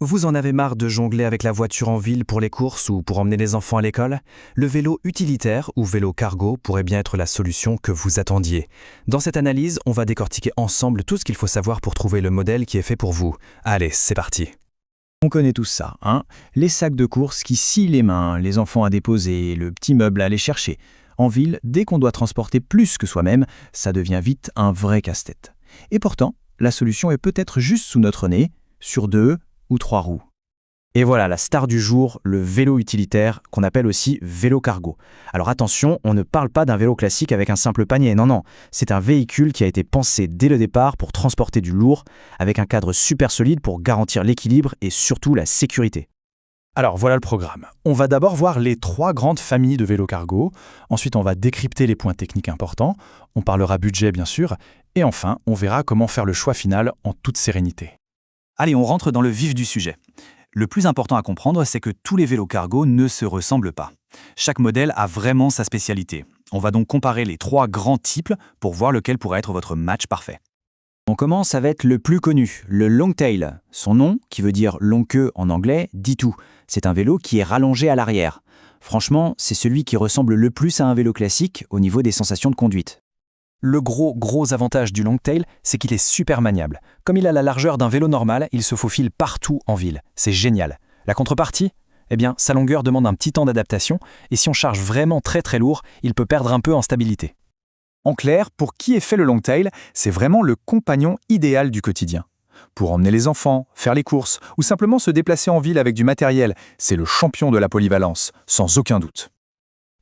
Vous en avez marre de jongler avec la voiture en ville pour les courses ou pour emmener les enfants à l'école? Le vélo utilitaire ou vélo cargo pourrait bien être la solution que vous attendiez. Dans cette analyse, on va décortiquer ensemble tout ce qu'il faut savoir pour trouver le modèle qui est fait pour vous. Allez, c'est parti. On connaît tous ça, hein? Les sacs de course qui scient les mains, les enfants à déposer, le petit meuble à aller chercher. En ville, dès qu'on doit transporter plus que soi-même, ça devient vite un vrai casse-tête. Et pourtant, la solution est peut-être juste sous notre nez, sur 2 ou 3 roues. Et voilà la star du jour, le vélo utilitaire, qu'on appelle aussi vélo cargo. Alors attention, on ne parle pas d'un vélo classique avec un simple panier, non. C'est un véhicule qui a été pensé dès le départ pour transporter du lourd, avec un cadre super solide pour garantir l'équilibre et surtout la sécurité. Alors voilà le programme. On va d'abord voir les 3 grandes familles de vélos cargo, ensuite on va décrypter les points techniques importants, on parlera budget bien sûr, et enfin on verra comment faire le choix final en toute sérénité. Allez, on rentre dans le vif du sujet. Le plus important à comprendre, c'est que tous les vélos cargo ne se ressemblent pas. Chaque modèle a vraiment sa spécialité. On va donc comparer les 3 grands types pour voir lequel pourrait être votre match parfait. On commence avec le plus connu, le Longtail. Son nom, qui veut dire longue queue en anglais, dit tout. C'est un vélo qui est rallongé à l'arrière. Franchement, c'est celui qui ressemble le plus à un vélo classique au niveau des sensations de conduite. Le gros avantage du Longtail, c'est qu'il est super maniable. Comme il a la largeur d'un vélo normal, il se faufile partout en ville. C'est génial. La contrepartie? Eh bien, sa longueur demande un petit temps d'adaptation, et si on charge vraiment très lourd, il peut perdre un peu en stabilité. En clair, pour qui est fait le Longtail, c'est vraiment le compagnon idéal du quotidien. Pour emmener les enfants, faire les courses, ou simplement se déplacer en ville avec du matériel, c'est le champion de la polyvalence, sans aucun doute.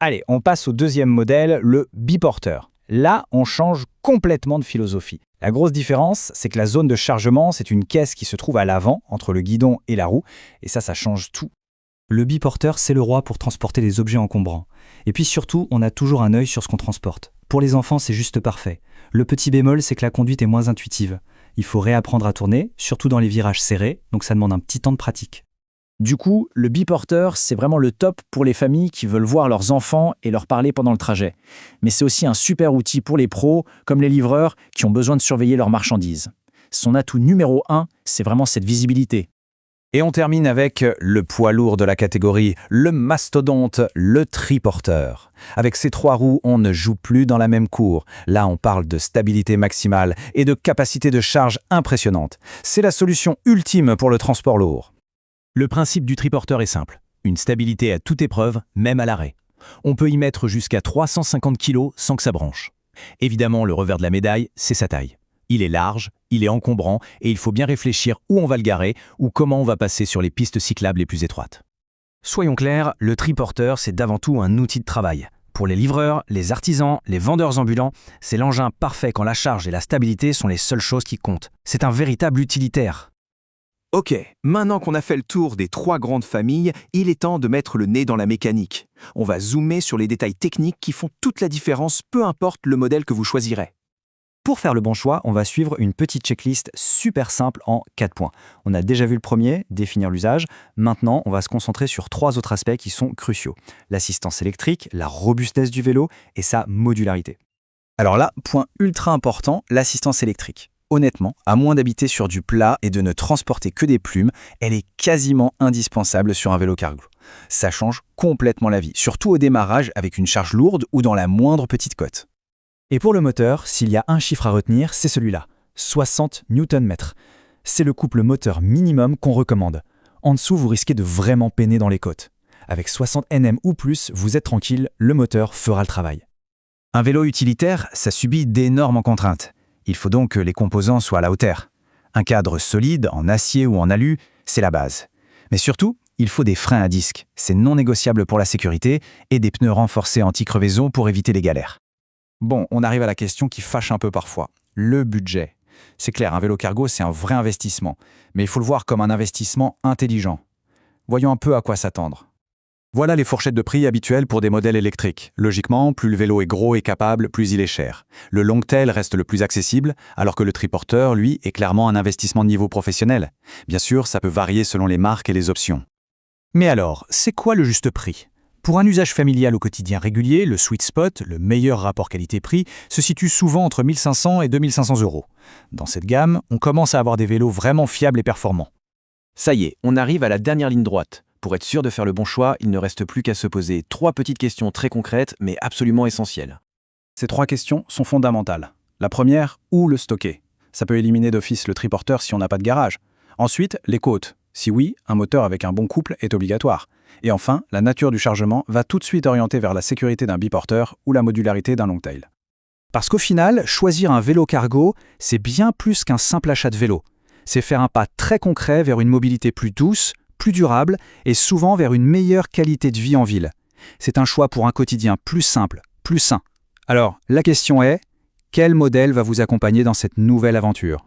Allez, on passe au deuxième modèle, le biporteur. Là, on change complètement de philosophie. La grosse différence, c'est que la zone de chargement, c'est une caisse qui se trouve à l'avant, entre le guidon et la roue, et ça change tout. Le biporteur, c'est le roi pour transporter les objets encombrants. Et puis surtout, on a toujours un œil sur ce qu'on transporte. Pour les enfants, c'est juste parfait. Le petit bémol, c'est que la conduite est moins intuitive. Il faut réapprendre à tourner, surtout dans les virages serrés, donc ça demande un petit temps de pratique. Du coup, le biporteur, c'est vraiment le top pour les familles qui veulent voir leurs enfants et leur parler pendant le trajet. Mais c'est aussi un super outil pour les pros, comme les livreurs, qui ont besoin de surveiller leurs marchandises. Son atout numéro 1, c'est vraiment cette visibilité. Et on termine avec le poids lourd de la catégorie, le mastodonte, le triporteur. Avec ces 3 roues, on ne joue plus dans la même cour. Là, on parle de stabilité maximale et de capacité de charge impressionnante. C'est la solution ultime pour le transport lourd. Le principe du triporteur est simple. Une stabilité à toute épreuve, même à l'arrêt. On peut y mettre jusqu'à 350 kg sans que ça branche. Évidemment, le revers de la médaille, c'est sa taille. Il est large, il est encombrant et il faut bien réfléchir où on va le garer ou comment on va passer sur les pistes cyclables les plus étroites. Soyons clairs, le triporteur, c'est d'avant tout un outil de travail. Pour les livreurs, les artisans, les vendeurs ambulants, c'est l'engin parfait quand la charge et la stabilité sont les seules choses qui comptent. C'est un véritable utilitaire. Ok, maintenant qu'on a fait le tour des 3 grandes familles, il est temps de mettre le nez dans la mécanique. On va zoomer sur les détails techniques qui font toute la différence, peu importe le modèle que vous choisirez. Pour faire le bon choix, on va suivre une petite checklist super simple en 4 points. On a déjà vu le premier, définir l'usage. Maintenant, on va se concentrer sur 3 autres aspects qui sont cruciaux. L'assistance électrique, la robustesse du vélo et sa modularité. Alors là, point ultra important, l'assistance électrique. Honnêtement, à moins d'habiter sur du plat et de ne transporter que des plumes, elle est quasiment indispensable sur un vélo cargo. Ça change complètement la vie, surtout au démarrage avec une charge lourde ou dans la moindre petite côte. Et pour le moteur, s'il y a un chiffre à retenir, c'est celui-là, 60 Nm. C'est le couple moteur minimum qu'on recommande. En dessous, vous risquez de vraiment peiner dans les côtes. Avec 60 Nm ou plus, vous êtes tranquille, le moteur fera le travail. Un vélo utilitaire, ça subit d'énormes contraintes. Il faut donc que les composants soient à la hauteur. Un cadre solide, en acier ou en alu, c'est la base. Mais surtout, il faut des freins à disque. C'est non négociable pour la sécurité et des pneus renforcés anti-crevaison pour éviter les galères. Bon, on arrive à la question qui fâche un peu parfois. Le budget. C'est clair, un vélo cargo, c'est un vrai investissement. Mais il faut le voir comme un investissement intelligent. Voyons un peu à quoi s'attendre. Voilà les fourchettes de prix habituelles pour des modèles électriques. Logiquement, plus le vélo est gros et capable, plus il est cher. Le Longtail reste le plus accessible, alors que le triporteur, lui, est clairement un investissement de niveau professionnel. Bien sûr, ça peut varier selon les marques et les options. Mais alors, c'est quoi le juste prix? Pour un usage familial au quotidien régulier, le sweet spot, le meilleur rapport qualité-prix, se situe souvent entre 1500 et 2500 €. Dans cette gamme, on commence à avoir des vélos vraiment fiables et performants. Ça y est, on arrive à la dernière ligne droite. Pour être sûr de faire le bon choix, il ne reste plus qu'à se poser 3 petites questions très concrètes, mais absolument essentielles. Ces 3 questions sont fondamentales. La première, où le stocker? Ça peut éliminer d'office le triporteur si on n'a pas de garage. Ensuite, les côtes. Si oui, un moteur avec un bon couple est obligatoire. Et enfin, la nature du chargement va tout de suite orienter vers la sécurité d'un biporteur ou la modularité d'un longtail. Parce qu'au final, choisir un vélo cargo, c'est bien plus qu'un simple achat de vélo. C'est faire un pas très concret vers une mobilité plus douce, plus durable et souvent vers une meilleure qualité de vie en ville. C'est un choix pour un quotidien plus simple, plus sain. Alors, la question est, quel modèle va vous accompagner dans cette nouvelle aventure ?